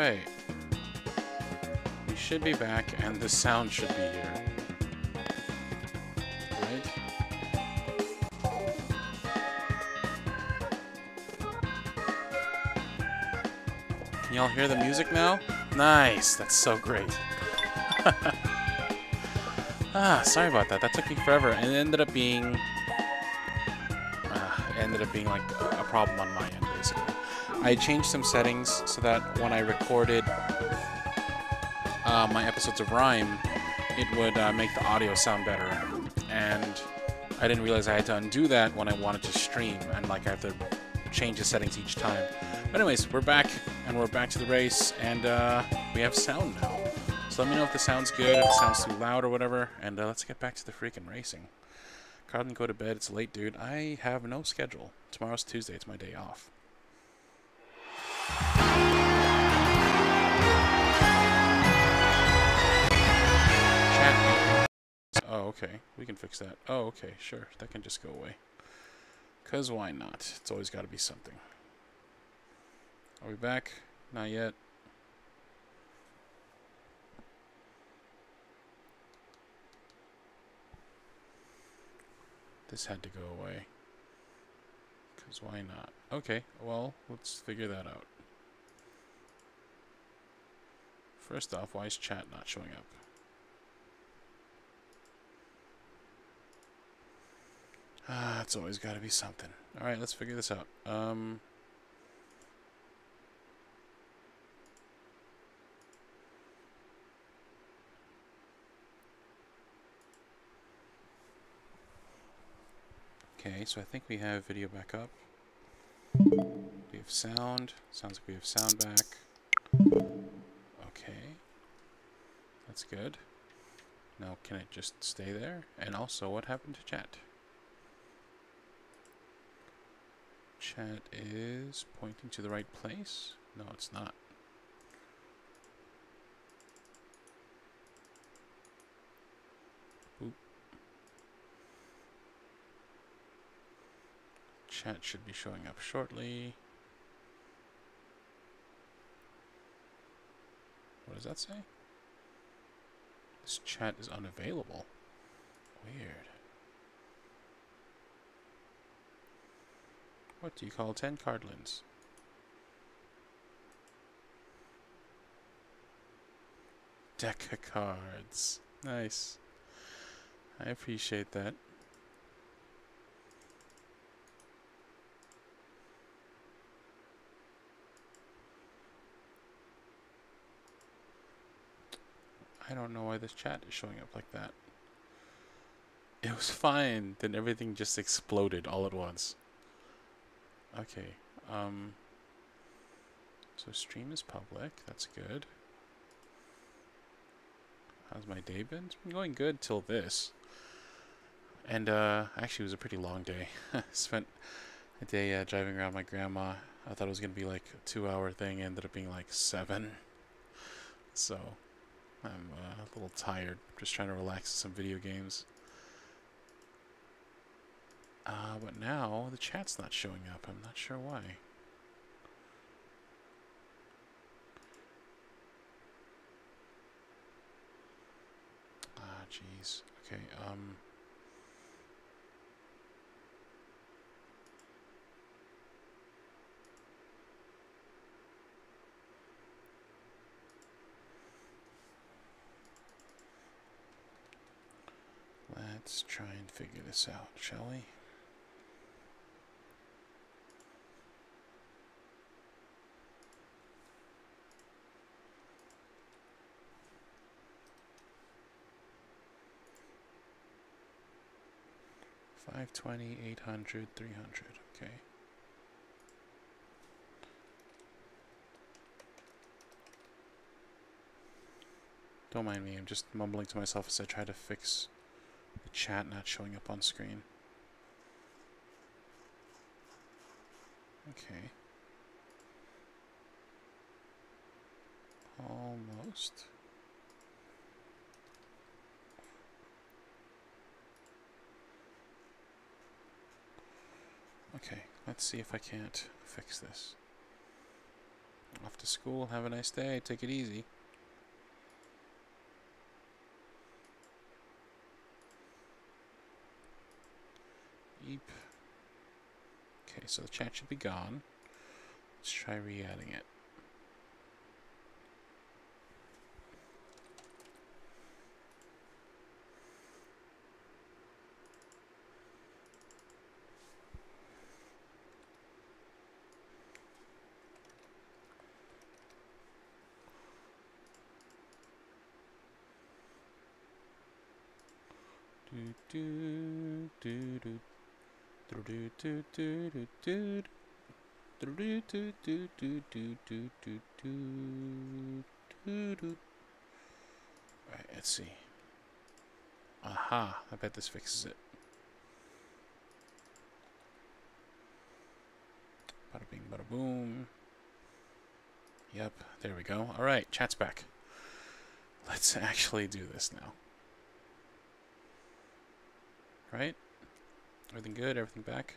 Alright. We should be back, and the sound should be here. Right? Can y'all hear the music now? Nice! That's so great. Sorry about that. That took me forever, and it ended up being like a problem on my end, basically. I changed some settings so that when I recorded my episodes of Rhyme, it would make the audio sound better. And I didn't realize I had to undo that when I wanted to stream, and like I have to change the settings each time. But anyways, we're back, and we're back to the race, and we have sound now. So let me know if the sound's good, if it sounds too loud or whatever, and let's get back to the freaking racing. Cardlin, go to bed. It's late, dude. I have no schedule. Tomorrow's Tuesday. It's my day off. Chat. Oh, okay. We can fix that. Oh, okay. Sure. That can just go away. Because why not? It's always got to be something. Are we back? Not yet. This had to go away. Because why not? Okay, well, let's figure that out. First off, why is chat not showing up? It's always got to be something. Alright, let's figure this out. Okay, so I think we have video back up. We have sound. Sounds like we have sound back. Okay. That's good. Now, can it just stay there? And also, what happened to chat? Chat is pointing to the right place? No, it's not. Oop. Chat should be showing up shortly. What does that say? This chat is unavailable. Weird. What do you call 10 cardlins? Deck of cards. Nice. I appreciate that. I don't know why this chat is showing up like that. It was fine, then everything just exploded all at once. Okay, so stream is public, that's good. How's my day been? It's been going good till this. And, actually it was a pretty long day. Spent a day driving around my grandma. I thought it was gonna be like a 2-hour thing, it ended up being like 7. So, I'm a little tired, just trying to relax some video games. But now the chat's not showing up. I'm not sure why. Jeez. Okay, let's try and figure this out, shall we? $520, $800, $300. Okay. Don't mind me, I'm just mumbling to myself as I try to fix the chat not showing up on screen. Okay. Almost. Okay, let's see if I can't fix this. Off to school. Have a nice day. Take it easy. Eep. Okay, so the chat should be gone. Let's try re-adding it. Alright, let's see. Aha, I bet this fixes it. Bada bing, bada boom. Yep, there we go. Alright, chat's back. Let's actually do this now. Right? Everything good? Everything back?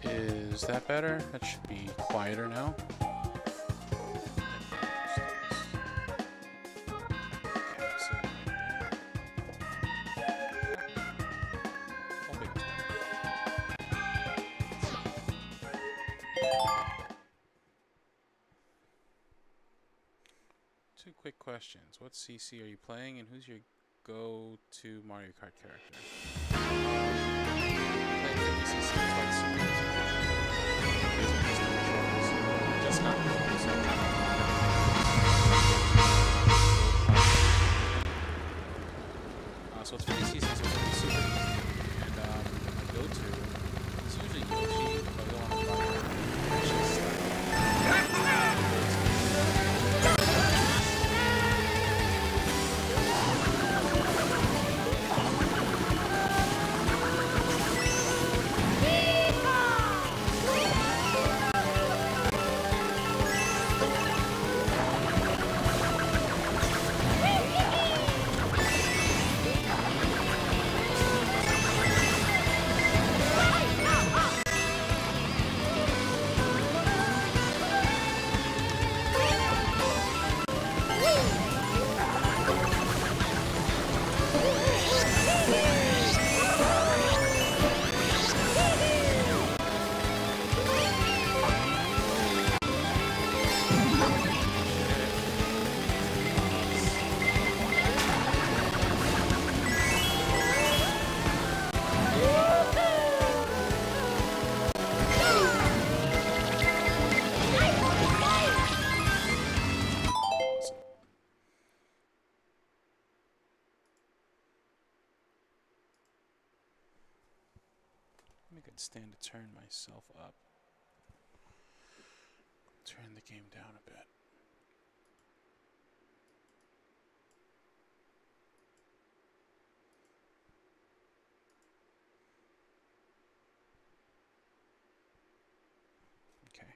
Is that better? That should be quieter now. Two quick questions. What CC are you playing, and who's your go-to Mario Kart character? Playing 50cc is like super easy. just got so it's 50cc, so it's going to be super easy. And my go-to is usually Yoshi, but we don't want to buy it. Actually, I could stand to turn myself up. Turn the game down a bit. Okay.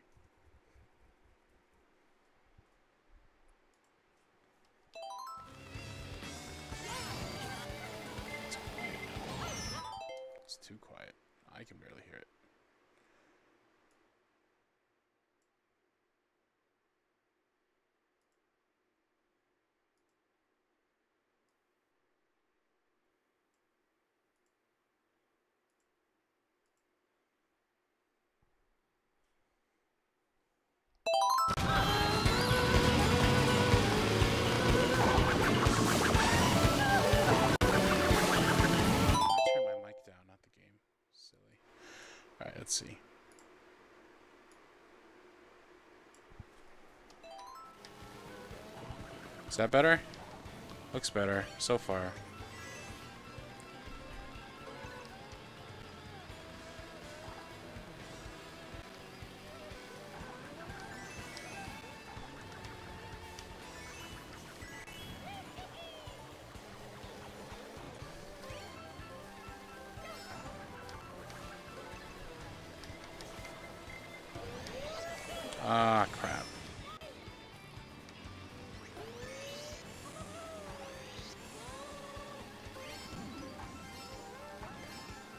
It's quiet now. It's too quiet. I can barely hear it. Alright, let's see. Is that better? Looks better so far. Ah, crap.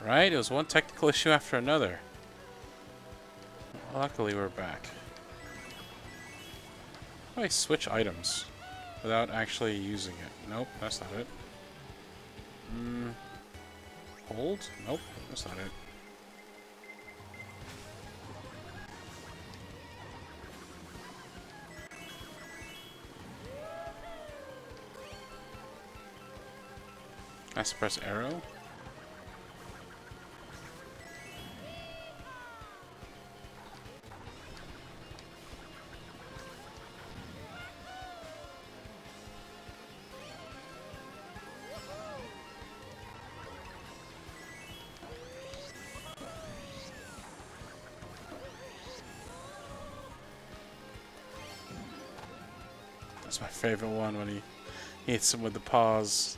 Right? It was one technical issue after another. Luckily, we're back. How do I switch items without actually using it? Nope, that's not it. Hold? Nope, that's not it. Let's press arrow. That's my favorite one when he hits him with the paws.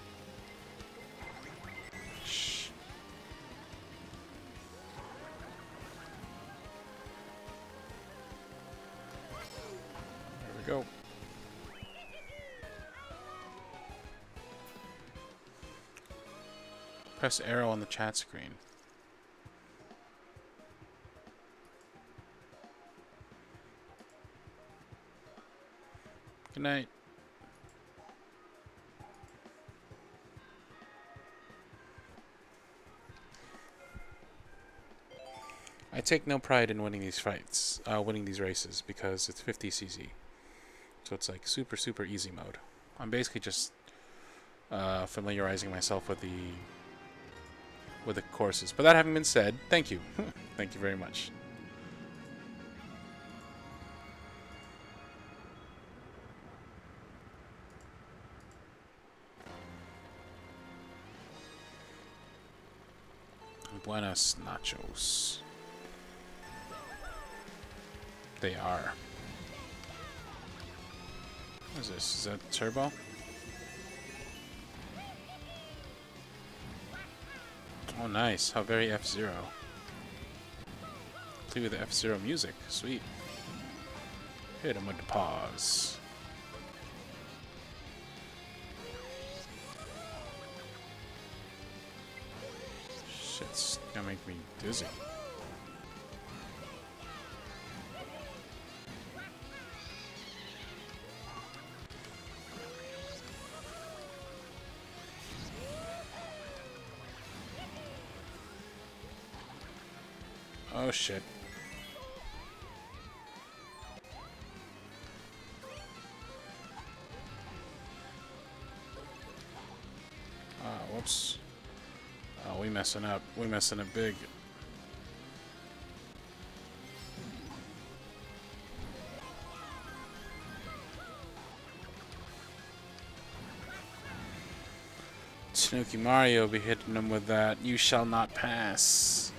Go. Press arrow on the chat screen. Good night. I take no pride in winning these fights, winning these races, because it's 50cc. So it's like super, super easy mode. I'm basically just familiarizing myself with the courses. But that having been said, thank you. Thank you very much. Buenas nachos. They are. What is this? Is that turbo? Oh, nice. How very F-Zero. Play with the F-Zero music. Sweet. Hit him with the pause. Shit's gonna make me dizzy. Oh shit. Whoops. Oh, we messing up. We messing up big. Tanuki Mario be hitting him with that. You shall not pass.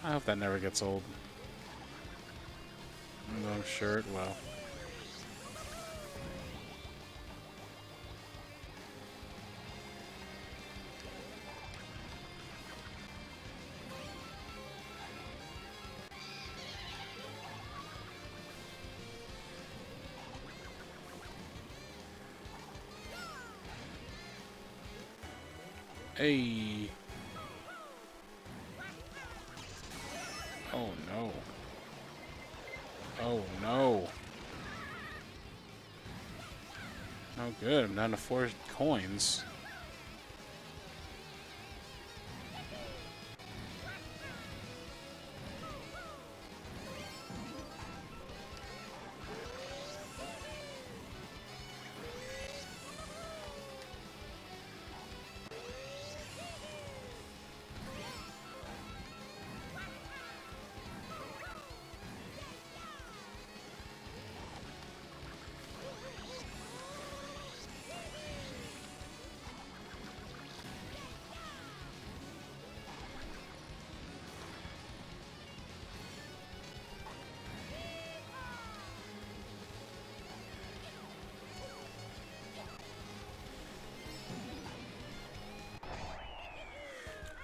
I hope that never gets old. Though I'm sure it will. Hey. Oh no. Oh no. Oh good, I'm down to 4 coins.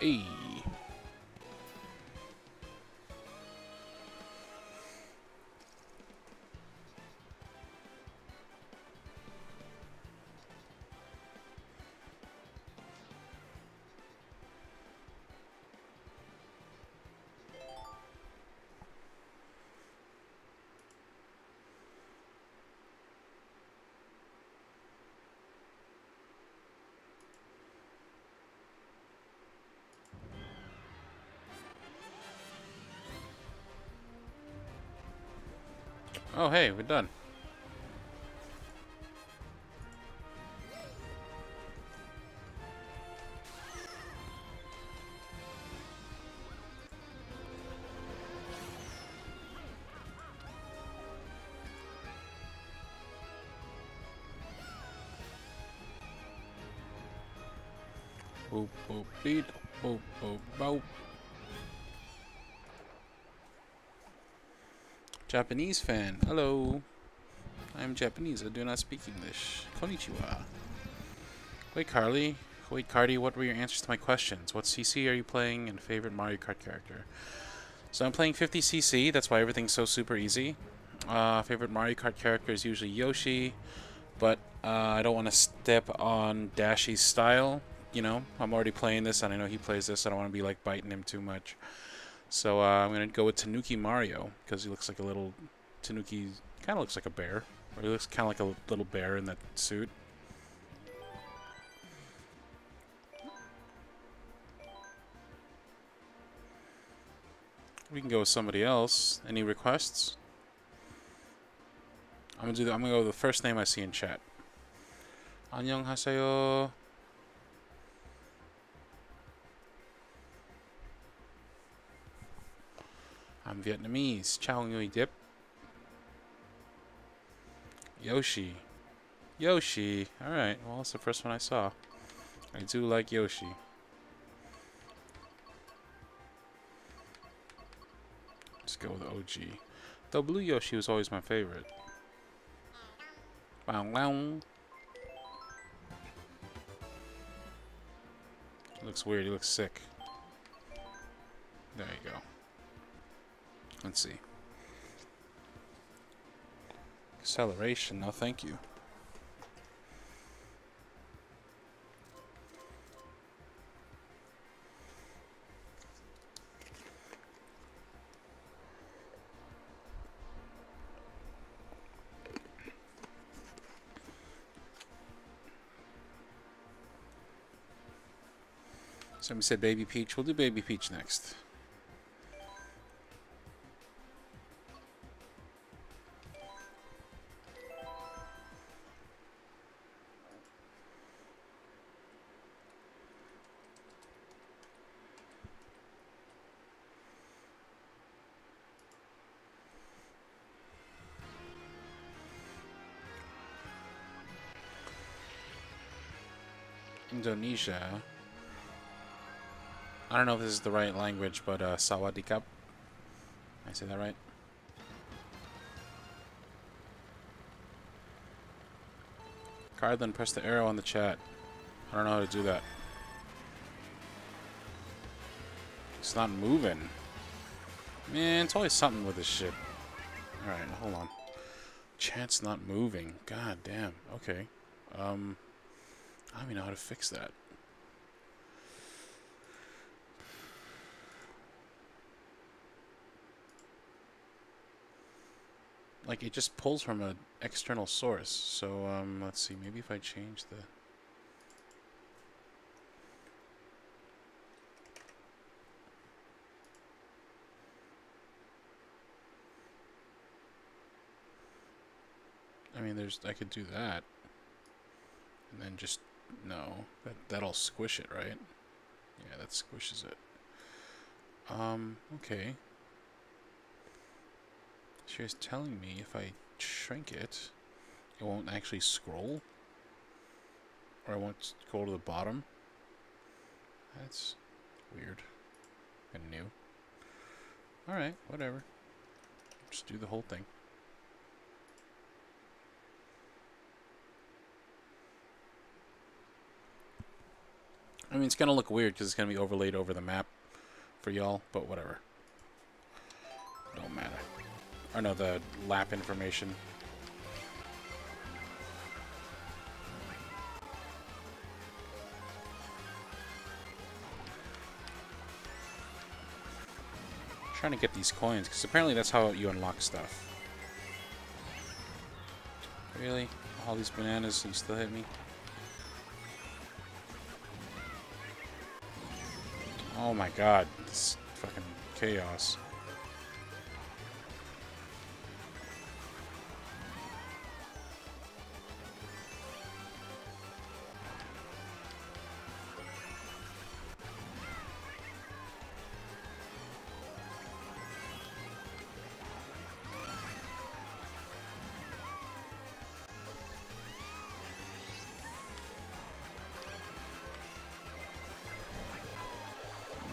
Hey. Oh hey, we're done. Boop boop beep boop boop boop. Japanese fan. Hello. I am Japanese. I do not speak English. Konnichiwa. Wait, Carly. Wait, Cardi. What were your answers to my questions? What CC are you playing and favorite Mario Kart character? So I'm playing 50cc. That's why everything's so super easy. Favorite Mario Kart character is usually Yoshi, but I don't want to step on Dashy's style. You know, I'm already playing this, and I know he plays this. I don't want to be like biting him too much. So I'm gonna go with Tanuki Mario because he looks like a little Tanuki. Kind of looks like a bear, or he looks kind of like a little bear in that suit. We can go with somebody else. Any requests? I'm gonna go with the first name I see in chat. 안녕하세요. I'm Vietnamese. Chow Ngui Dip. Yoshi. Yoshi. Alright, well, that's the first one I saw. I do like Yoshi. Let's go with OG. Though Blue Yoshi was always my favorite. Wow, wow. He looks weird. He looks sick. There you go. Let's see. Acceleration. No, thank you. Somebody said Baby Peach. We'll do Baby Peach next. Indonesia. I don't know if this is the right language, but Sawadee-Kap. I say that right? Cardlin, press the arrow on the chat. I don't know how to do that. It's not moving. Man, it's always something with this shit. Alright, hold on. Chat's not moving. God damn. Okay. I don't even know how to fix that. Like, it just pulls from an external source. So, let's see. Maybe if I change the... I mean, I could do that. And then just... No. That'll squish it, right? Yeah, that squishes it. Okay. She was telling me if I shrink it, it won't actually scroll. Or I won't scroll to the bottom. That's weird. And new. Alright, whatever. Just do the whole thing. I mean, it's going to look weird because it's going to be overlaid over the map for y'all, but whatever. Don't matter. Or no, the lap information. I'm trying to get these coins, because apparently that's how you unlock stuff. Really? All these bananas and you still hit me? Oh my god, this fucking chaos.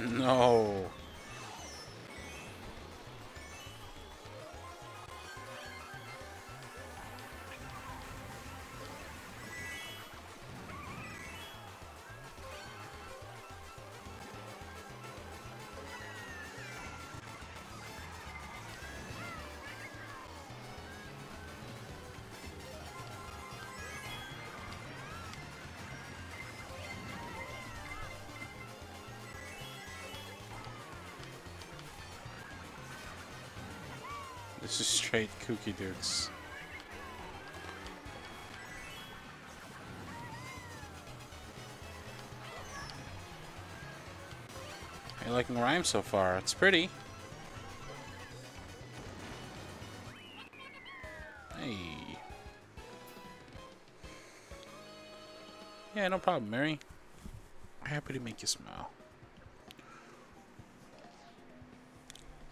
No. This is straight kooky dukes. How you liking rhyme so far? It's pretty. Hey. Yeah, no problem, Mary. Happy to make you smile.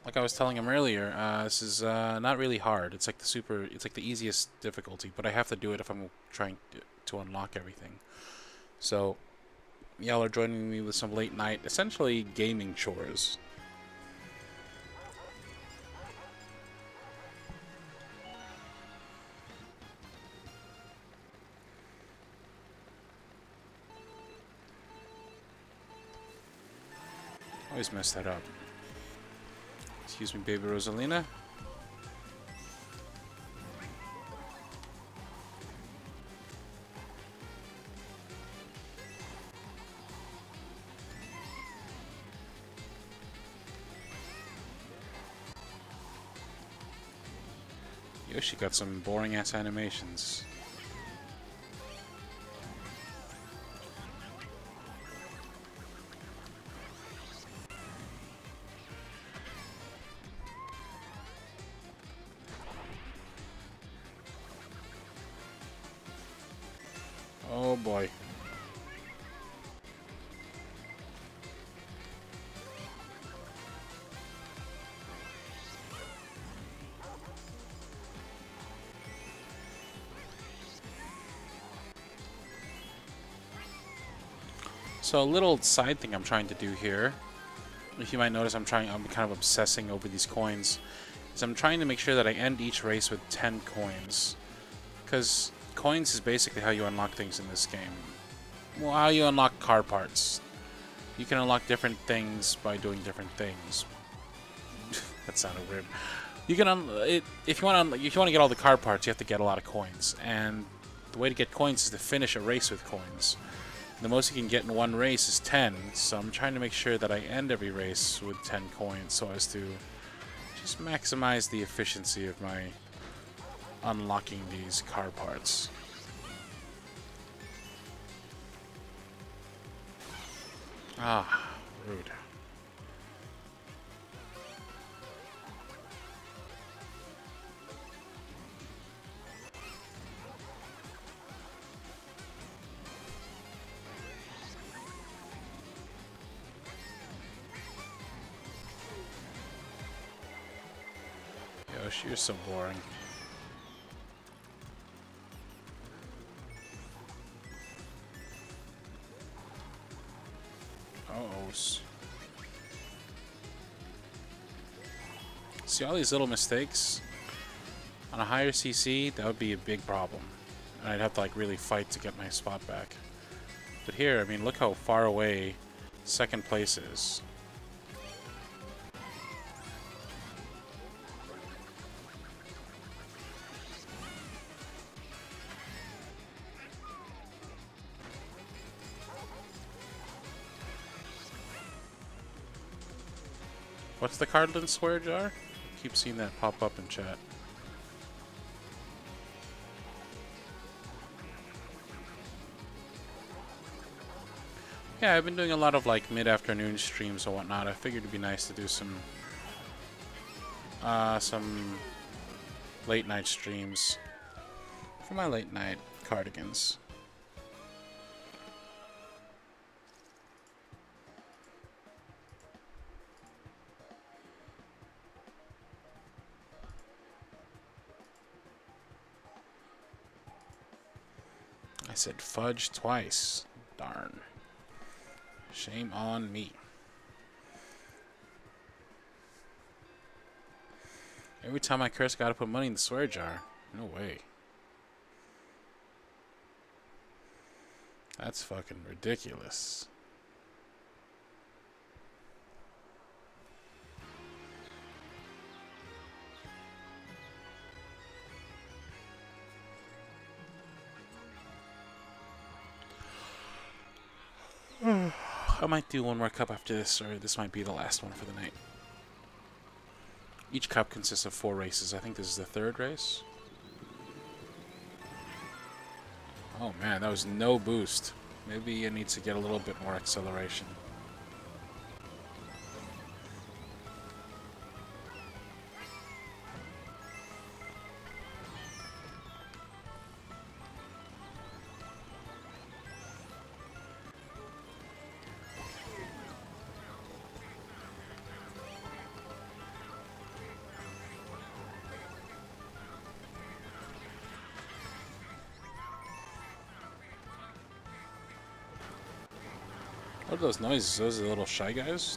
like I was telling him earlier, this is not really hard. It's like it's like the easiest difficulty, but I have to do it if I'm trying to unlock everything. So, y'all are joining me with some late night, essentially gaming chores. Always mess that up. Excuse me, baby Rosalina. Yoshi got some boring ass animations. Oh boy. So a little side thing I'm trying to do here, if you might notice I'm kind of obsessing over these coins, is I'm trying to make sure that I end each race with 10 coins. Because coins is basically how you unlock things in this game. Well, how you unlock car parts. You can unlock different things by doing different things. That sounded weird. You can if you want to get all the car parts, you have to get a lot of coins. And the way to get coins is to finish a race with coins. The most you can get in one race is 10, so I'm trying to make sure that I end every race with 10 coins so as to just maximize the efficiency of my unlocking these car parts. Ah, rude. Yoshi, you're so boring. Uh-ohs. See all these little mistakes? On a higher CC, that would be a big problem. And I'd have to like really fight to get my spot back. But here, I mean, look how far away second place is. What's the Cardlin swear jar? I keep seeing that pop up in chat. Yeah, I've been doing a lot of like mid-afternoon streams and whatnot. I figured it'd be nice to do some late night streams for my late night cardigans. I said fudge twice. Darn. Shame on me. Every time I curse, I gotta put money in the swear jar. No way. That's fucking ridiculous. I might do one more cup after this, or this might be the last one for the night. Each cup consists of 4 races. I think this is the 3rd race. Oh man, that was no boost. Maybe it needs to get a little bit more acceleration. What are those noises? Those are the little shy guys?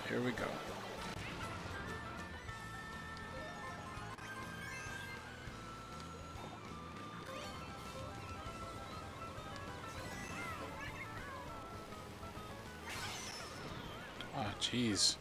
Here we go. Ah, jeez.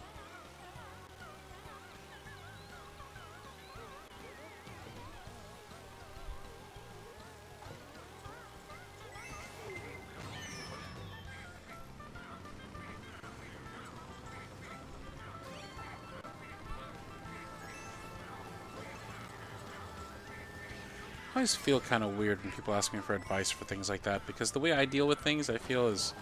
I always feel kind of weird when people ask me for advice for things like that, because the way I deal with things, I feel is...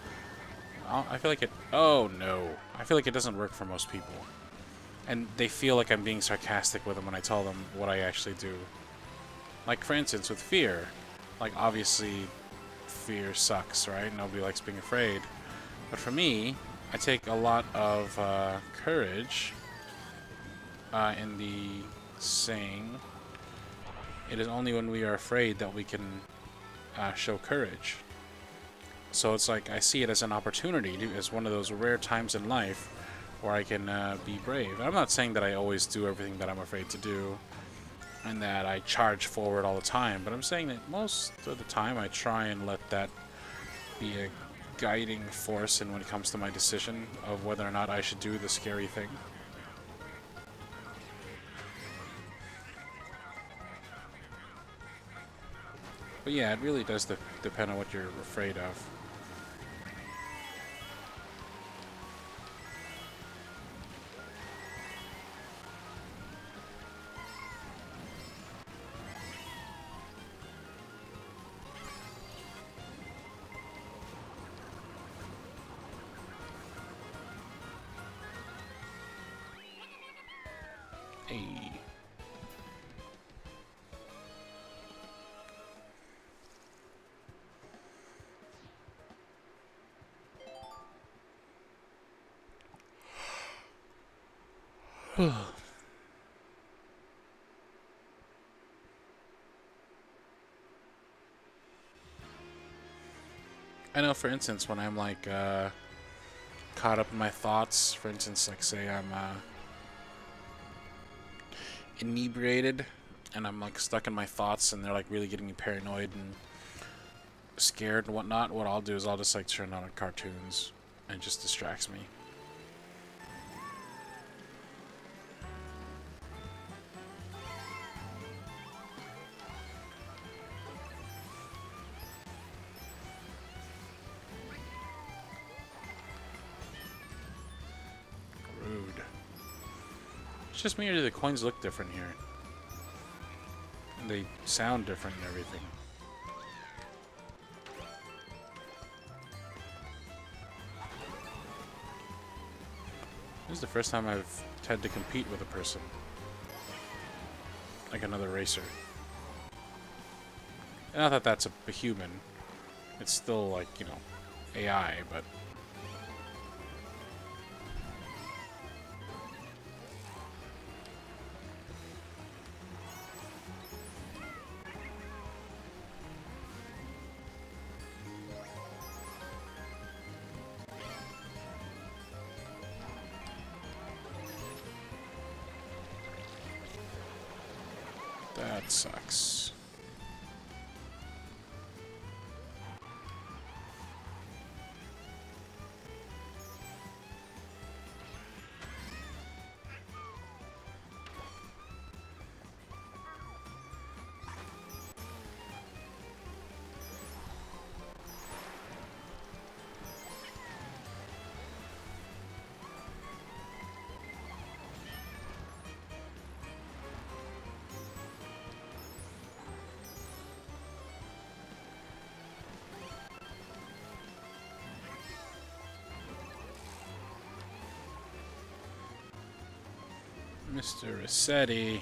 I feel like it... Oh, no. I feel like it doesn't work for most people. And they feel like I'm being sarcastic with them when I tell them what I actually do. Like, for instance, with fear. Like, obviously, fear sucks, right? Nobody likes being afraid. But for me, I take a lot of courage in the saying... It is only when we are afraid that we can show courage. So it's like I see it as an opportunity, as one of those rare times in life where I can be brave. I'm not saying that I always do everything that I'm afraid to do and that I charge forward all the time, but I'm saying that most of the time I try and let that be a guiding force in when it comes to my decision of whether or not I should do the scary thing. But yeah, it really does depend on what you're afraid of. Hey. I know, for instance, when I'm like caught up in my thoughts, for instance, like say I'm inebriated and I'm like stuck in my thoughts and they're like really getting me paranoid and scared and whatnot, what I'll do is I'll just like turn on cartoons and it just distracts me. Rude. It's just me, or do the coins look different here? And they sound different and everything. This is the first time I've had to compete with a person. Like another racer. And not that that's a human. It's still like, you know, AI, but... That sucks. Mr. Rossetti.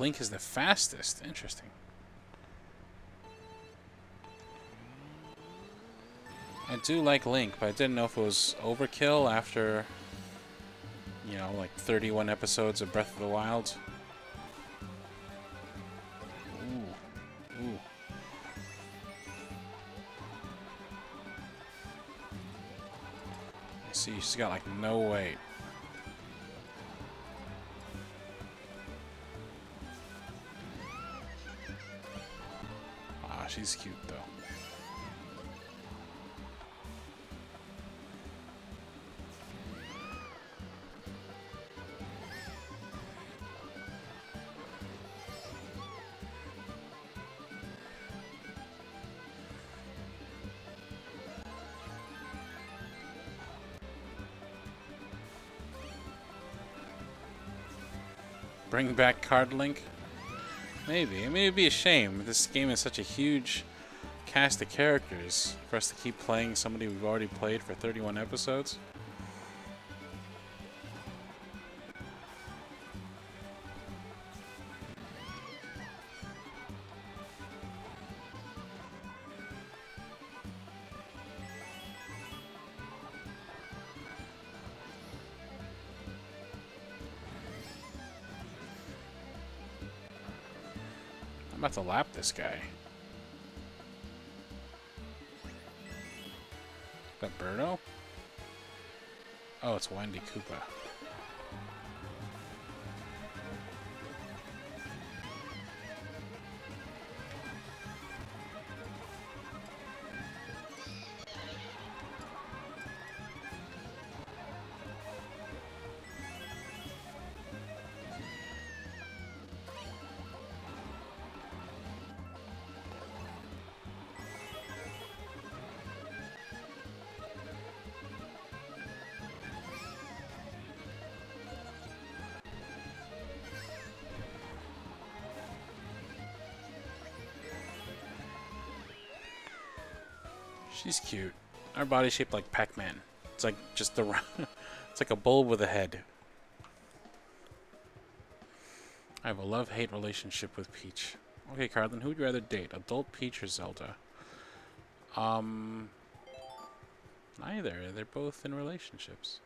Link is the fastest. Interesting. I do like Link, but I didn't know if it was overkill after, you know, like 31 episodes of Breath of the Wild. Ooh. Ooh. I see, she's got like no weight. Ah, she's cute though. Bring back Card Link? Maybe. I mean, it'd be a shame. This game is such a huge cast of characters for us to keep playing somebody we've already played for 31 episodes. I'm about to lap this guy. Is that Birdo? Oh, it's Wendy Koopa. She's cute. Her body's shaped like Pac-Man. It's like just the it's like a bulb with a head. I have a love-hate relationship with Peach. Okay, Cardlin, who would you rather date? Adult Peach or Zelda? Neither. They're both in relationships.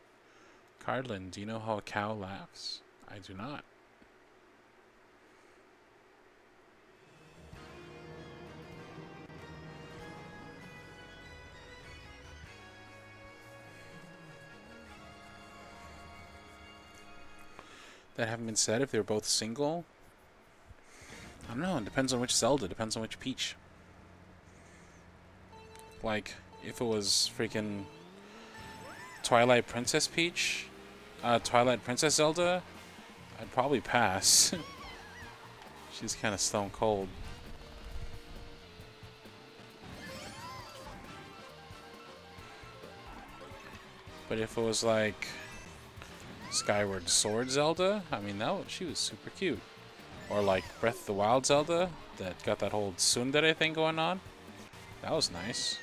Cardlin, do you know how a cow laughs? I do not. That haven't been said if they're both single. I don't know. It depends on which Zelda. Depends on which Peach. Like, if it was freaking Twilight Princess Peach, Twilight Princess Zelda, I'd probably pass. She's kind of stone cold. But if it was like Skyward Sword Zelda, I mean, she was super cute. Or like Breath of the Wild Zelda, that got that whole tsundere thing going on. That was nice.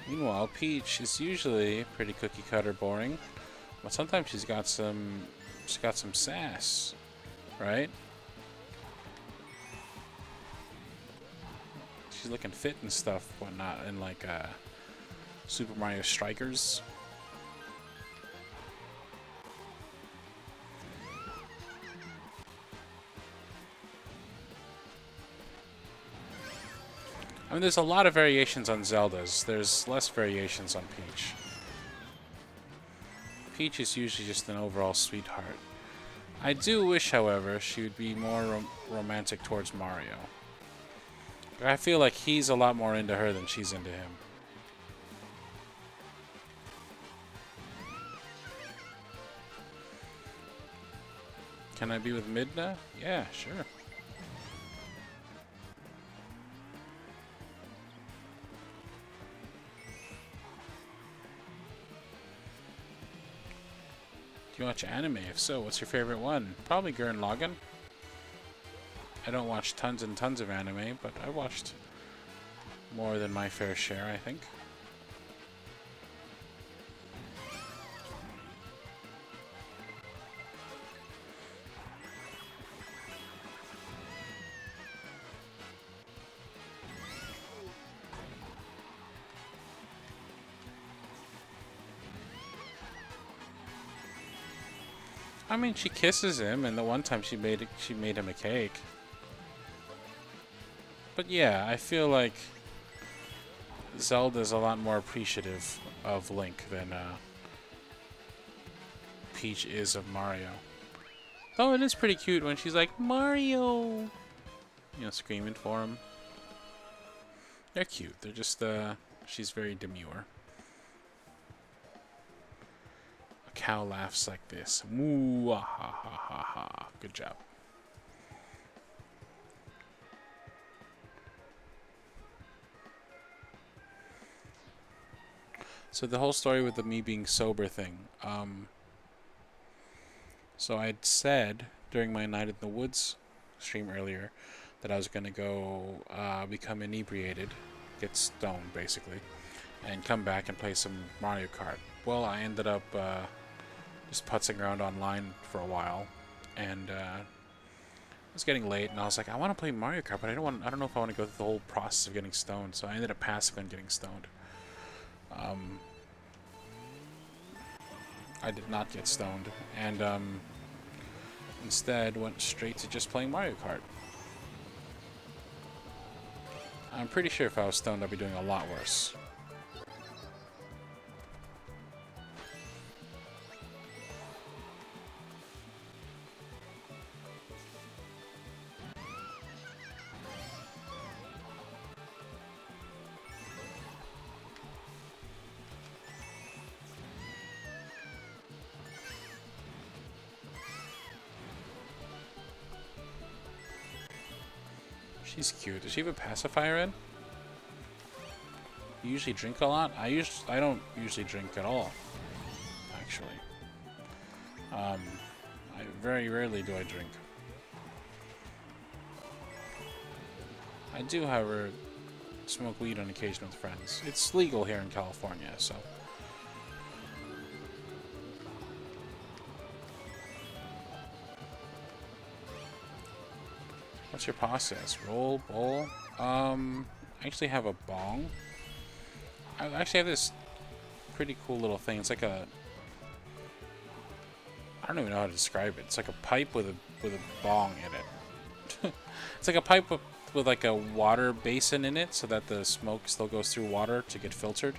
Meanwhile, Peach is usually pretty cookie cutter boring, but sometimes she's got some sass, right? She's looking fit and stuff, whatnot, in like Super Mario Strikers. I mean, there's a lot of variations on Zeldas. There's less variations on Peach. Peach is usually just an overall sweetheart. I do wish, however, she would be more romantic towards Mario. I feel like he's a lot more into her than she's into him. Can I be with Midna? Yeah, sure. Do you watch anime? If so, what's your favorite one? Probably Gurren Lagann. I don't watch tons and tons of anime, but I watched more than my fair share, I think. I mean, she kisses him, and the one time she made him a cake. But yeah, I feel like Zelda's a lot more appreciative of Link than Peach is of Mario. Though it is pretty cute when she's like, Mario! You know, screaming for him. They're cute. They're just, she's very demure. A cow laughs like this. Moo, ah, ha, ha, ha, ha. Good job. So the whole story with the me being sober thing. So I'd said during my Night in the Woods stream earlier that I was going to go become inebriated, get stoned basically, and come back and play some Mario Kart. Well, I ended up just putzing around online for a while, and it was getting late, and I was like, I want to play Mario Kart, but I don't know if I want to go through the whole process of getting stoned, so I ended up passing on getting stoned. I did not get stoned, and instead went straight to just playing Mario Kart. I'm pretty sure if I was stoned, I'd be doing a lot worse. She's cute. Does she have a pacifier in? You usually drink a lot? I don't usually drink at all, actually. Very rarely do I drink. I do, however, smoke weed on occasion with friends. It's legal here in California, so. What's your process? Roll, bowl? I actually have a bong. I actually have this pretty cool little thing. It's like a... I don't even know how to describe it. It's like a pipe with a bong in it. It's like a pipe with like a water basin in it so that the smoke still goes through water to get filtered.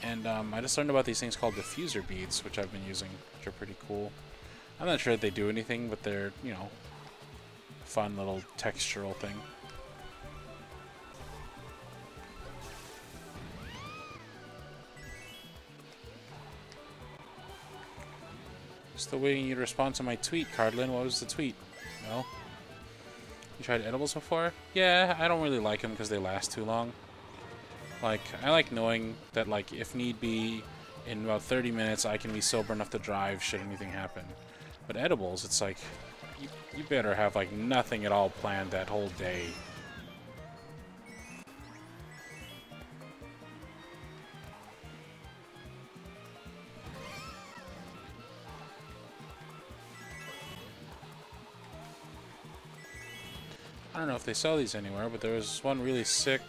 And I just learned about these things called diffuser beads, which I've been using, which are pretty cool. I'm not sure that they do anything, but they're, you know, fun little textural thing. Still waiting you to respond to my tweet, Cardlin. What was the tweet? Well, you tried edibles before? Yeah, I don't really like them because they last too long. Like, I like knowing that, like, if need be, in about 30 minutes I can be sober enough to drive should anything happen. But edibles, it's like, you better have, like, nothing at all planned that whole day. I don't know if they sell these anywhere, but there was one really sick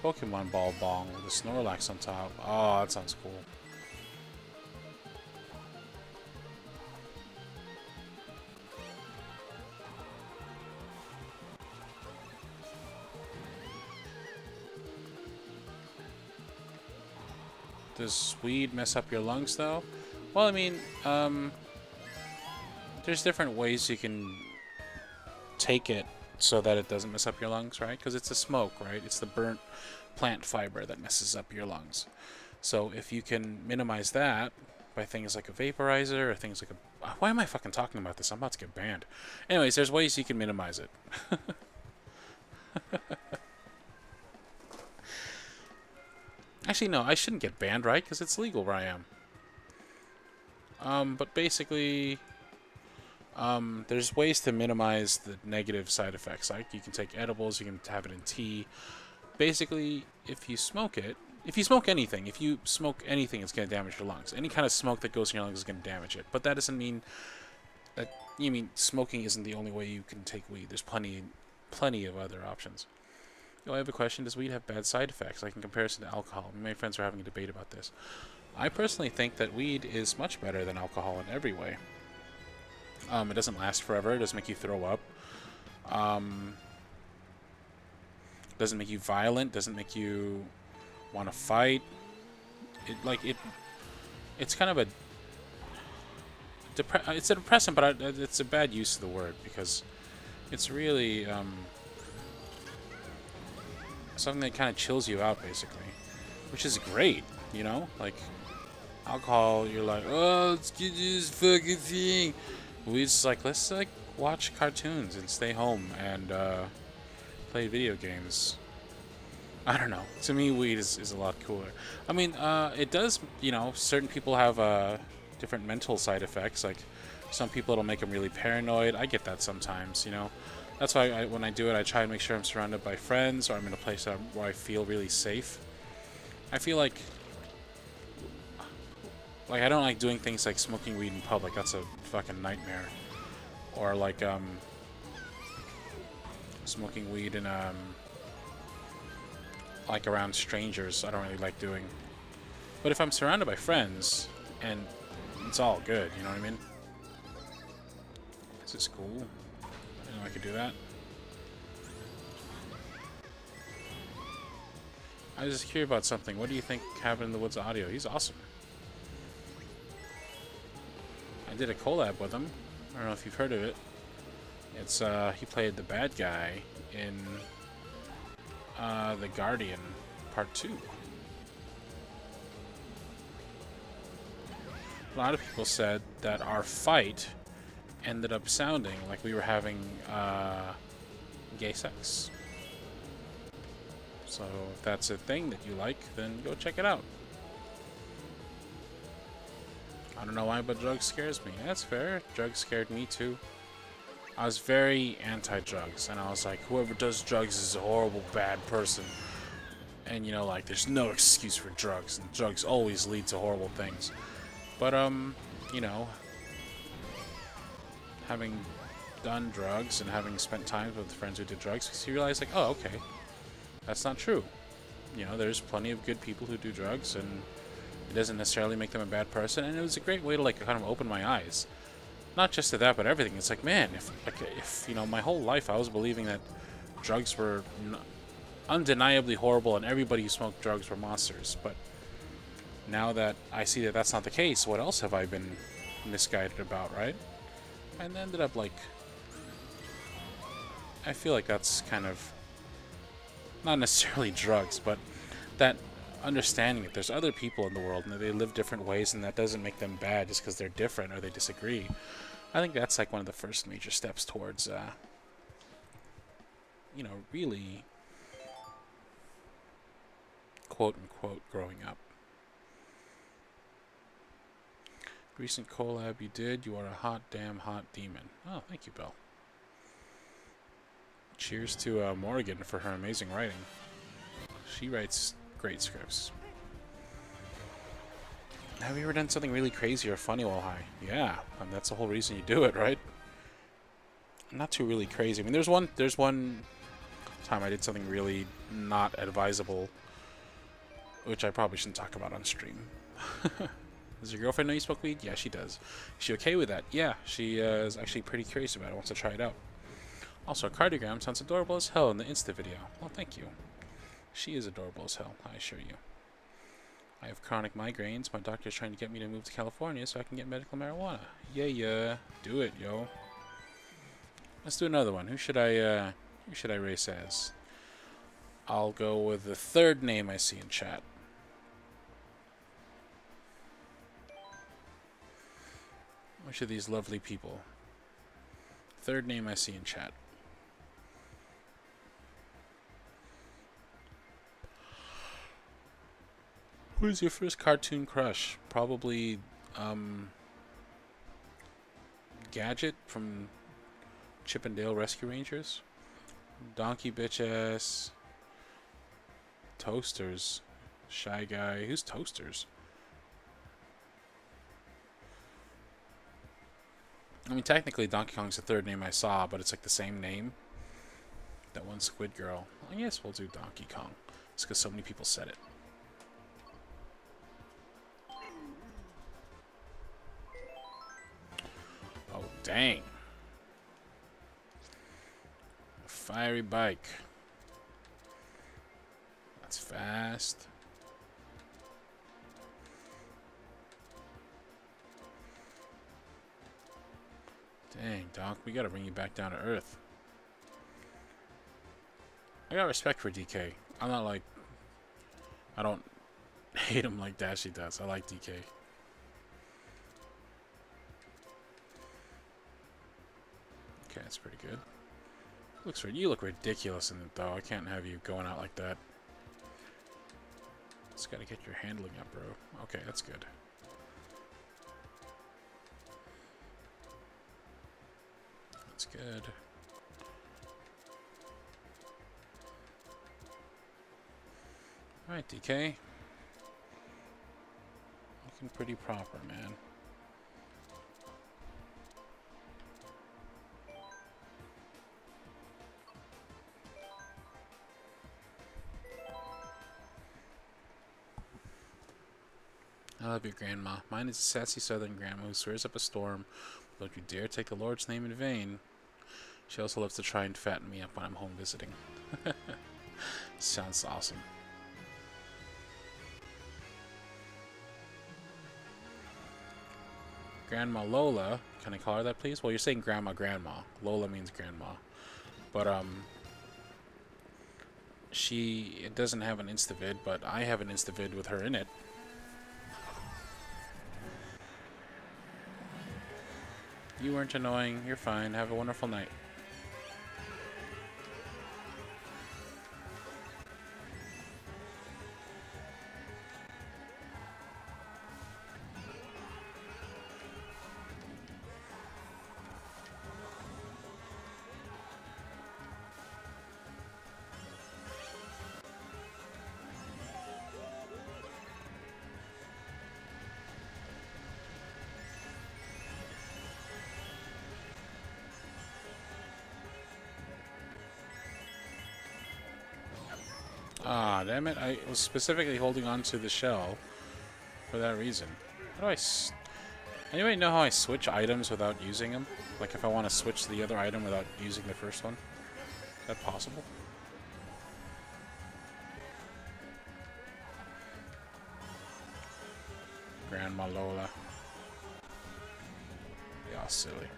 Pokemon ball bong with a Snorlax on top. Oh, that sounds cool. Does weed mess up your lungs, though? Well, I mean, there's different ways you can take it so that it doesn't mess up your lungs, right? Because it's a smoke, right? It's the burnt plant fiber that messes up your lungs. So if you can minimize that by things like a vaporizer or things like a... Why am I fucking talking about this? I'm about to get banned. Anyways, there's ways you can minimize it. Actually, no, I shouldn't get banned, right? Because it's legal where I am. But basically, there's ways to minimize the negative side effects. Like, you can take edibles, you can have it in tea. Basically, if you smoke anything, it's going to damage your lungs. Any kind of smoke that goes in your lungs is going to damage it. But that doesn't mean that, smoking isn't the only way you can take weed. There's plenty of other options. I have a question. Does weed have bad side effects, like in comparison to alcohol? My friends are having a debate about this. I personally think that weed is much better than alcohol in every way. It doesn't last forever. It doesn't make you throw up. Doesn't make you violent. Doesn't make you want to fight. It's kind of a it's a depressant, but it's a bad use of the word because it's really something that kind of chills you out, basically, which is great, you know? Like, alcohol, you're like, oh, let's get this fucking thing. We just like, let's like watch cartoons and stay home and play video games. I don't know. To me, weed is a lot cooler. I mean, it does, you know, certain people have different mental side effects. Like, some people, it'll make them really paranoid. I get that sometimes, you know? That's why when I do it, I try and make sure I'm surrounded by friends or I'm in a place where I feel really safe. I feel like I don't like doing things like smoking weed in public. That's a fucking nightmare. Or like smoking weed in like around strangers. I don't really like doing. But if I'm surrounded by friends and it's all good, you know what I mean? This is cool. I know I could do that. I was just curious about something. What do you think happened in the Woods audio? He's awesome. I did a collab with him. I don't know if you've heard of it. It's he played the bad guy in The Guardian Part 2. A lot of people said that our fight ended up sounding like we were having gay sex. So if that's a thing that you like, then go check it out. I don't know why, but drugs scares me. That's fair. Drugs scared me too. I was very anti-drugs, and I was like, whoever does drugs is a horrible, bad person. And you know, like, there's no excuse for drugs, and drugs always lead to horrible things. But you know, having done drugs and having spent time with friends who did drugs, you realize, like, oh, okay, that's not true. You know, there's plenty of good people who do drugs, and it doesn't necessarily make them a bad person. And it was a great way to like kind of open my eyes, not just to that, but everything. It's like, man, if you know, my whole life I was believing that drugs were undeniably horrible and everybody who smoked drugs were monsters, but now that I see that that's not the case, what else have I been misguided about, right? And ended up like, I feel like that's kind of not necessarily drugs, but that understanding that there's other people in the world and that they live different ways, and that doesn't make them bad just because they're different or they disagree. I think that's like one of the first major steps towards you know, really quote unquote growing up. Recent collab you did, you are a hot damn hot demon. Oh, thank you, Bill. Cheers to Morgan for her amazing writing. She writes great scripts. Have you ever done something really crazy or funny while high? Yeah, and that's the whole reason you do it, right? Not too really crazy. I mean, there's one time I did something really not advisable, which I probably shouldn't talk about on stream. Does your girlfriend know you smoke weed? Yeah, she does. Is she okay with that? Yeah, she is actually pretty curious about it. Wants to try it out. Also, a cardiogram sounds adorable as hell in the Insta video. Well, thank you. She is adorable as hell, I assure you. I have chronic migraines. My doctor's trying to get me to move to California so I can get medical marijuana. Yeah. Do it, yo. Let's do another one. Who should I race as? I'll go with the third name I see in chat. Which of these lovely people? Third name I see in chat. Who's your first cartoon crush? Probably, Gadget from Chip and Dale Rescue Rangers. Donkey bitch ass. Toasters. Shy Guy. Who's Toasters? I mean, technically Donkey Kong's the third name I saw, but it's like the same name. That one Squid Girl. I guess we'll do Donkey Kong. It's because so many people said it. Dang. A fiery bike. That's fast. Dang, Doc, we gotta bring you back down to earth. I got respect for DK. I'm not like... I don't hate him like Dashy does. I like DK. Okay, that's pretty good. You look ridiculous in it, though. I can't have you going out like that. Just gotta get your handling up, bro. Okay, that's good. That's good. Alright, DK. Looking pretty proper, man. I love your grandma. Mine is a sassy southern grandma who swears up a storm. Don't you dare take the Lord's name in vain. She also loves to try and fatten me up when I'm home visiting. Sounds awesome. Grandma Lola. Can I call her that, please? Well, you're saying grandma. Lola means grandma. But, it doesn't have an Instavid, but I have an Instavid with her in it. You weren't annoying. You're fine. Have a wonderful night. Ah, damn it. I was specifically holding on to the shell for that reason. How do I... Anybody know how I switch items without using them? Like if I want to switch to the other item without using the first one? Is that possible? Grandma Lola. Yeah, silly.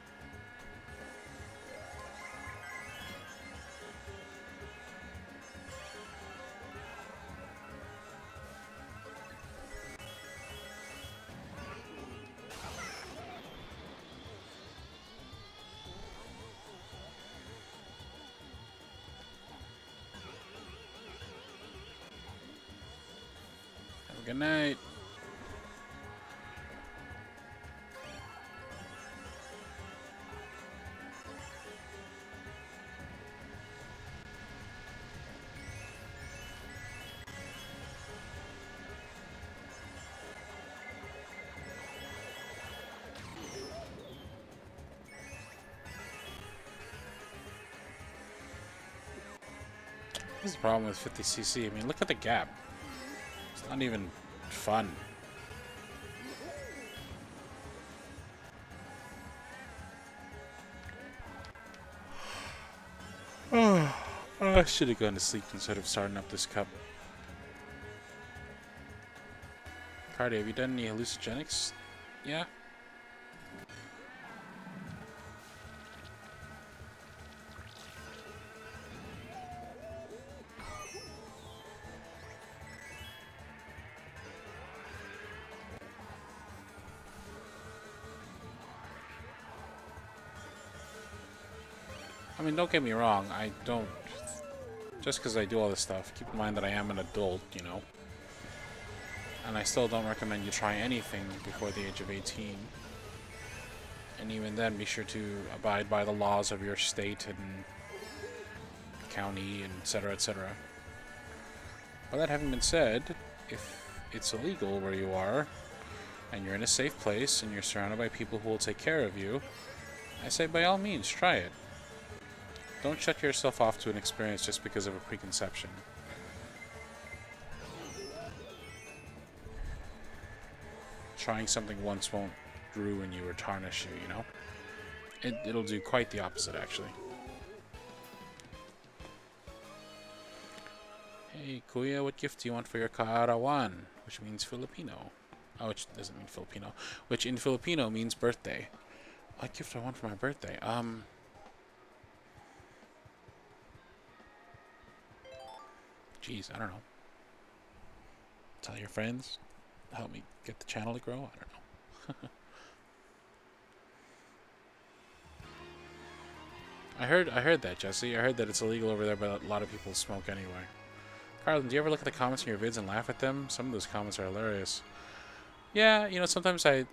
Good night. This is the problem with 50cc. I mean, look at the gap. It's not even fun. Oh, I should have gone to sleep instead of starting up this cup. Cardi, have you done any hallucinogenics? Yeah? I mean, don't get me wrong, I don't... Just because I do all this stuff, keep in mind that I am an adult, you know? And I still don't recommend you try anything before the age of 18. And even then, be sure to abide by the laws of your state and county, and etc., etc. But that having been said, if it's illegal where you are, and you're in a safe place, and you're surrounded by people who will take care of you, I say by all means, try it. Don't shut yourself off to an experience just because of a preconception. Trying something once won't ruin you or tarnish you, you know? It'll do quite the opposite, actually. Hey, Kuya, what gift do you want for your Kaarawan? Which means Filipino. Oh, which doesn't mean Filipino. Which in Filipino means birthday. What gift do I want for my birthday? Geez, I don't know. Tell your friends. Help me get the channel to grow. I don't know. I heard that, Jesse. I heard that it's illegal over there, but a lot of people smoke anyway. Carlin, do you ever look at the comments in your vids and laugh at them? Some of those comments are hilarious. Yeah, you know, sometimes I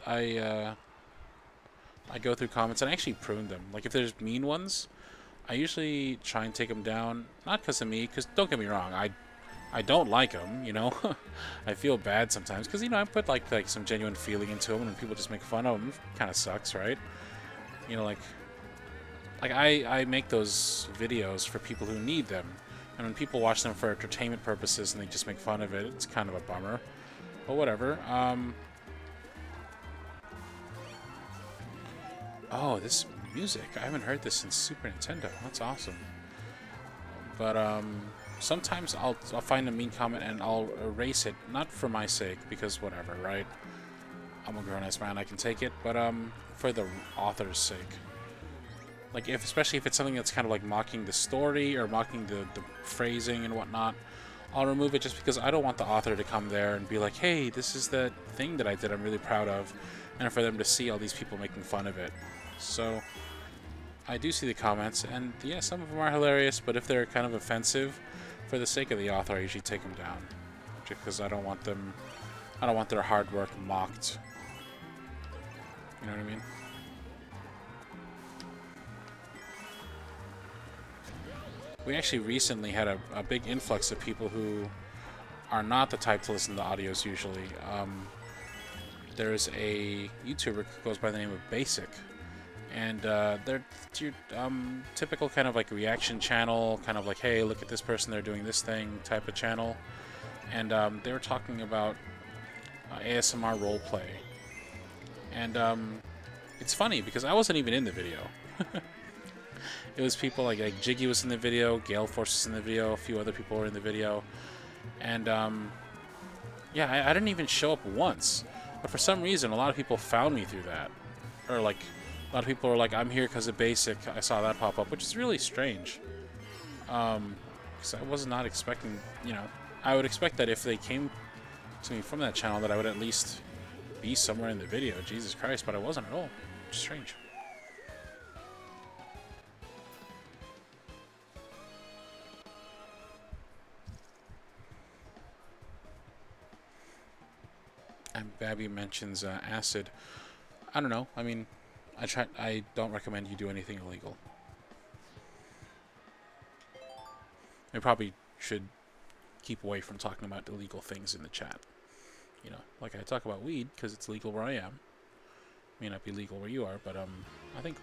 go through comments and I actually prune them. Like, if there's mean ones, I usually try and take them down. Not because of me, because don't get me wrong, I don't like them, you know. I feel bad sometimes because, you know, I put like some genuine feeling into them, and when people just make fun of them, it kind of sucks, right? You know, like I make those videos for people who need them, and when people watch them for entertainment purposes and they just make fun of it, it's kind of a bummer. But whatever. Oh, this music. I haven't heard this since Super Nintendo. That's awesome. But sometimes I'll find a mean comment and I'll erase it, not for my sake, because whatever, right? I'm a grown-ass man, I can take it, but for the author's sake. Like, especially if it's something that's kind of like mocking the story or mocking the phrasing and whatnot, I'll remove it just because I don't want the author to come there and be like, hey, this is the thing that I did I'm really proud of, and for them to see all these people making fun of it. So I do see the comments, and yeah, some of them are hilarious, but if they're kind of offensive, for the sake of the author, I usually take them down, just because I don't want their hard work mocked. You know what I mean? We actually recently had a big influx of people who are not the type to listen to audios usually. There's a YouTuber who goes by the name of Basic, and they're your typical kind of like reaction channel, kind of like, hey, look at this person, they're doing this thing type of channel. And they were talking about ASMR roleplay. And it's funny because I wasn't even in the video. It was people like Jiggy was in the video, Gale Force was in the video, a few other people were in the video. And yeah, I didn't even show up once. But for some reason, a lot of people found me through that. Or like, a lot of people were like, I'm here because of Basic. I saw that pop up, which is really strange. Because I was not expecting, you know, I would expect that if they came to me from that channel that I would at least be somewhere in the video. Jesus Christ, but I wasn't at all. Which is strange. And Babby mentions acid. I don't know. I mean, I don't recommend you do anything illegal. I probably should keep away from talking about illegal things in the chat. You know, like I talk about weed because it's legal where I am. May not be legal where you are, but I think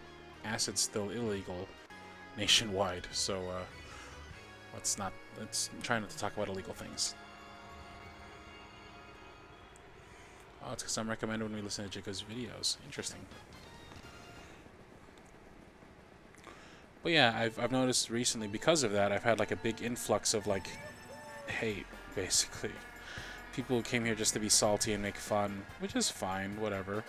acid's still illegal nationwide. So let's try not to talk about illegal things. Oh, it's because I'm recommended when we listen to Jiko's videos. Interesting. But yeah, I've noticed recently because of that, I've had like a big influx of like hate, basically. People who came here just to be salty and make fun, which is fine, whatever.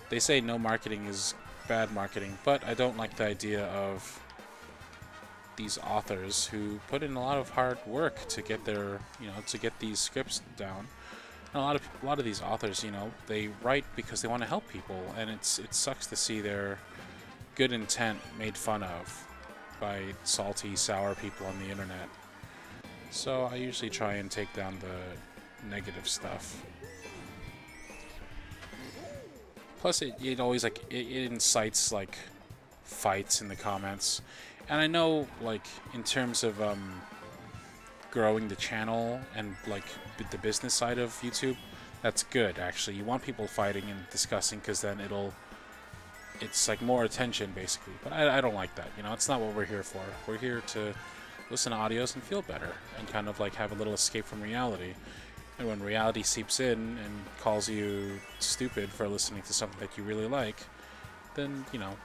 They say no marketing is bad marketing, but I don't like the idea of these authors who put in a lot of hard work to get their, you know, to get these scripts down. And a lot of these authors, you know, they write because they want to help people, and it sucks to see their good intent made fun of by salty, sour people on the internet. So I usually try and take down the negative stuff. Plus, it always like it incites like fights in the comments, and I know like in terms of growing the channel and like the business side of YouTube, that's good actually. You want people fighting and discussing because then it's like more attention basically. But I don't like that, you know. It's not what we're here for. We're here to listen to audios and feel better and kind of like have a little escape from reality. And when reality seeps in and calls you stupid for listening to something that you really like, then, you know,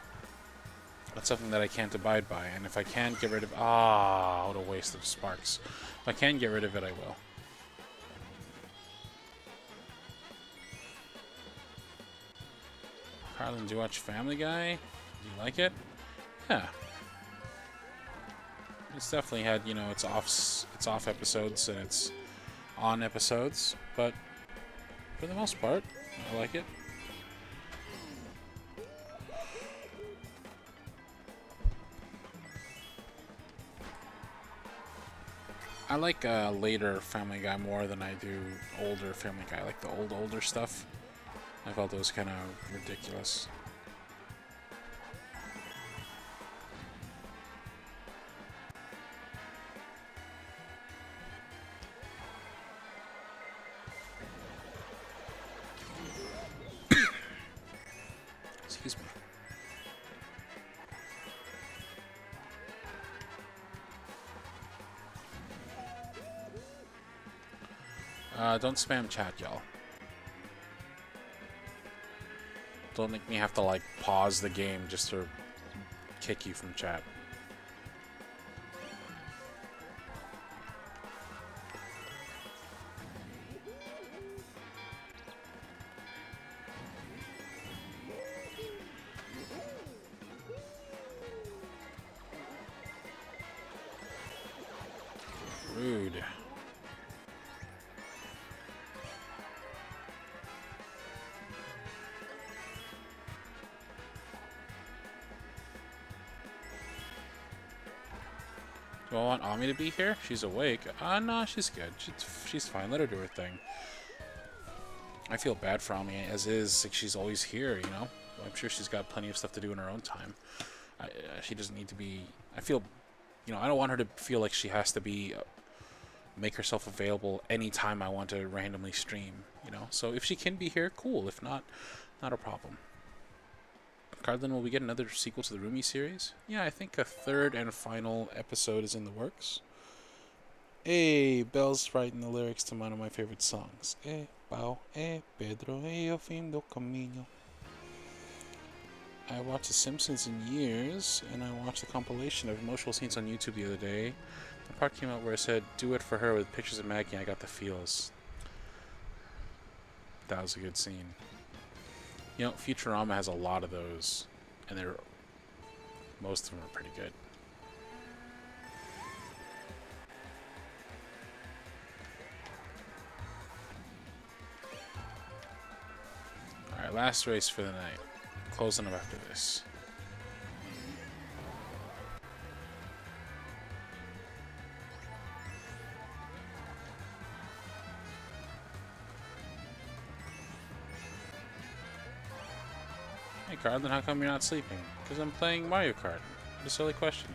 That's something that I can't abide by, and if I can get rid of... Ah, what a waste of sparks. If I can get rid of it, I will. Carlin, do you watch Family Guy? Do you like it? Yeah. It's definitely had, you know, its off episodes and its on episodes, but for the most part, I like it. I like later Family Guy more than I do older Family Guy, like the older stuff. I felt it was kind of ridiculous. Excuse me. Don't spam chat, y'all. Don't make me have to, like, pause the game just to kick you from chat. Rude. Do I want Ami to be here? She's awake. No, she's good. She's fine. Let her do her thing. I feel bad for Ami as is. Like, she's always here, you know? I'm sure she's got plenty of stuff to do in her own time. She doesn't need to be... I feel... You know, I don't want her to feel like she has to be... make herself available anytime I want to randomly stream, you know? So if she can be here, cool. If not, not a problem. Cardlin, will we get another sequel to the Rumi series? Yeah, I think a third and final episode is in the works. Hey, Belle's writing the lyrics to one of my favorite songs. Pau, Pedro, o fim do caminho. I watched The Simpsons in years, and I watched the compilation of emotional scenes on YouTube the other day. The part came out where I said, "Do it for her" with pictures of Maggie, and I got the feels. That was a good scene. You know, Futurama has a lot of those, and most of them are pretty good. Alright, last race for the night. Closing up after this. Hey Cardlin, how come you're not sleeping? Because I'm playing Mario Kart. What a silly question.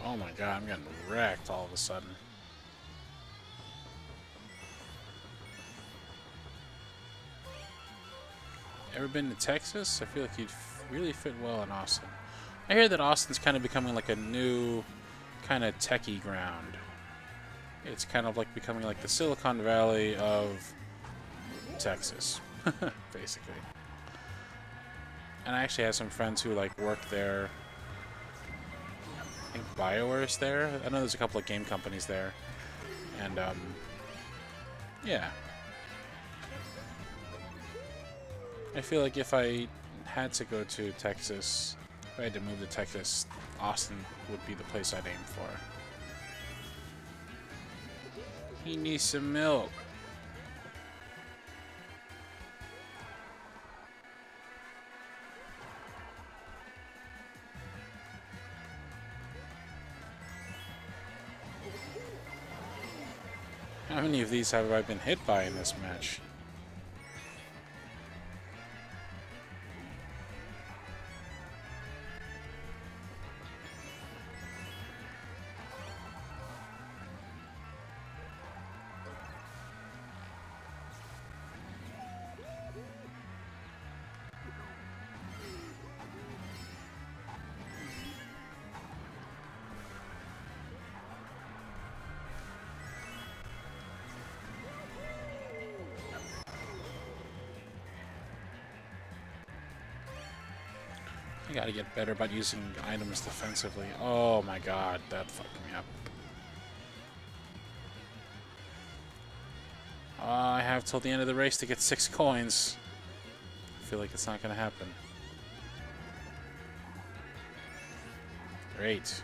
Oh my god, I'm getting wrecked all of a sudden. Ever been to Texas? I feel like you'd really fit well in Austin. I hear that Austin's kind of becoming like a new kind of techie ground. It's kind of like becoming like the Silicon Valley of Texas, basically. And I actually have some friends who like work there. I think BioWare's there. I know there's a couple of game companies there. And, yeah. I feel like if I had to go to Texas, if I had to move to Texas, Austin would be the place I'd aim for. He needs some milk. How many of these have I been hit by in this match? I gotta get better about using items defensively. Oh my god, that fucked me up. I have till the end of the race to get 6 coins. I feel like it's not gonna happen. Great.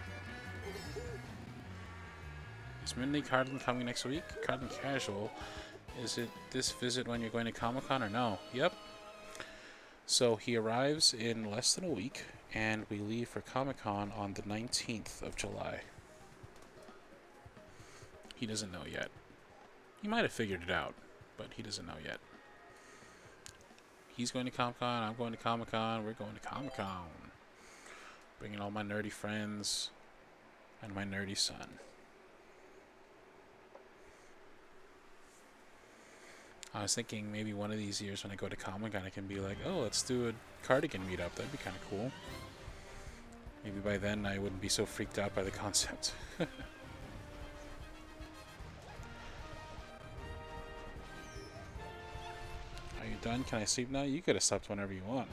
Is Mindy Cardlin coming next week? Cardlin Casual. Is it this visit when you're going to Comic-Con or no? Yep. So he arrives in less than a week, and we leave for Comic-Con on the 19th of July. He doesn't know yet. He might have figured it out, but he doesn't know yet. He's going to Comic-Con, I'm going to Comic-Con, we're going to Comic-Con. Bringing all my nerdy friends and my nerdy son. I was thinking maybe one of these years when I go to Comic-Con I can be like, oh, let's do a cardigan meetup. That'd be kind of cool. Maybe by then I wouldn't be so freaked out by the concept. Are you done? Can I sleep now? You could have slept whenever you want.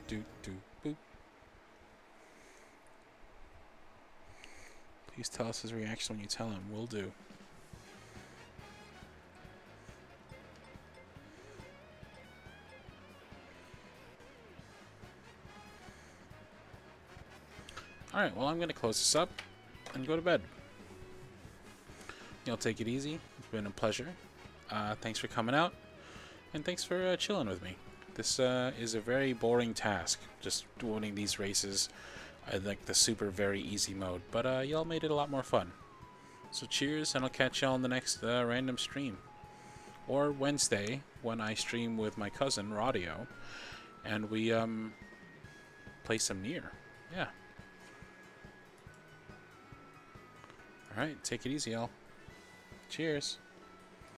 Doot doot boop. Please tell us his reaction when you tell him. Will do. Alright, well I'm going to close this up and go to bed. Y'all take it easy. It's been a pleasure. Thanks for coming out. And thanks for chilling with me. This is a very boring task, just winning these races. I like the super very easy mode, but y'all made it a lot more fun. So cheers, and I'll catch y'all in the next random stream. Or Wednesday, when I stream with my cousin, Rodio, and we play some Nier. Yeah. Alright, take it easy, y'all. Cheers.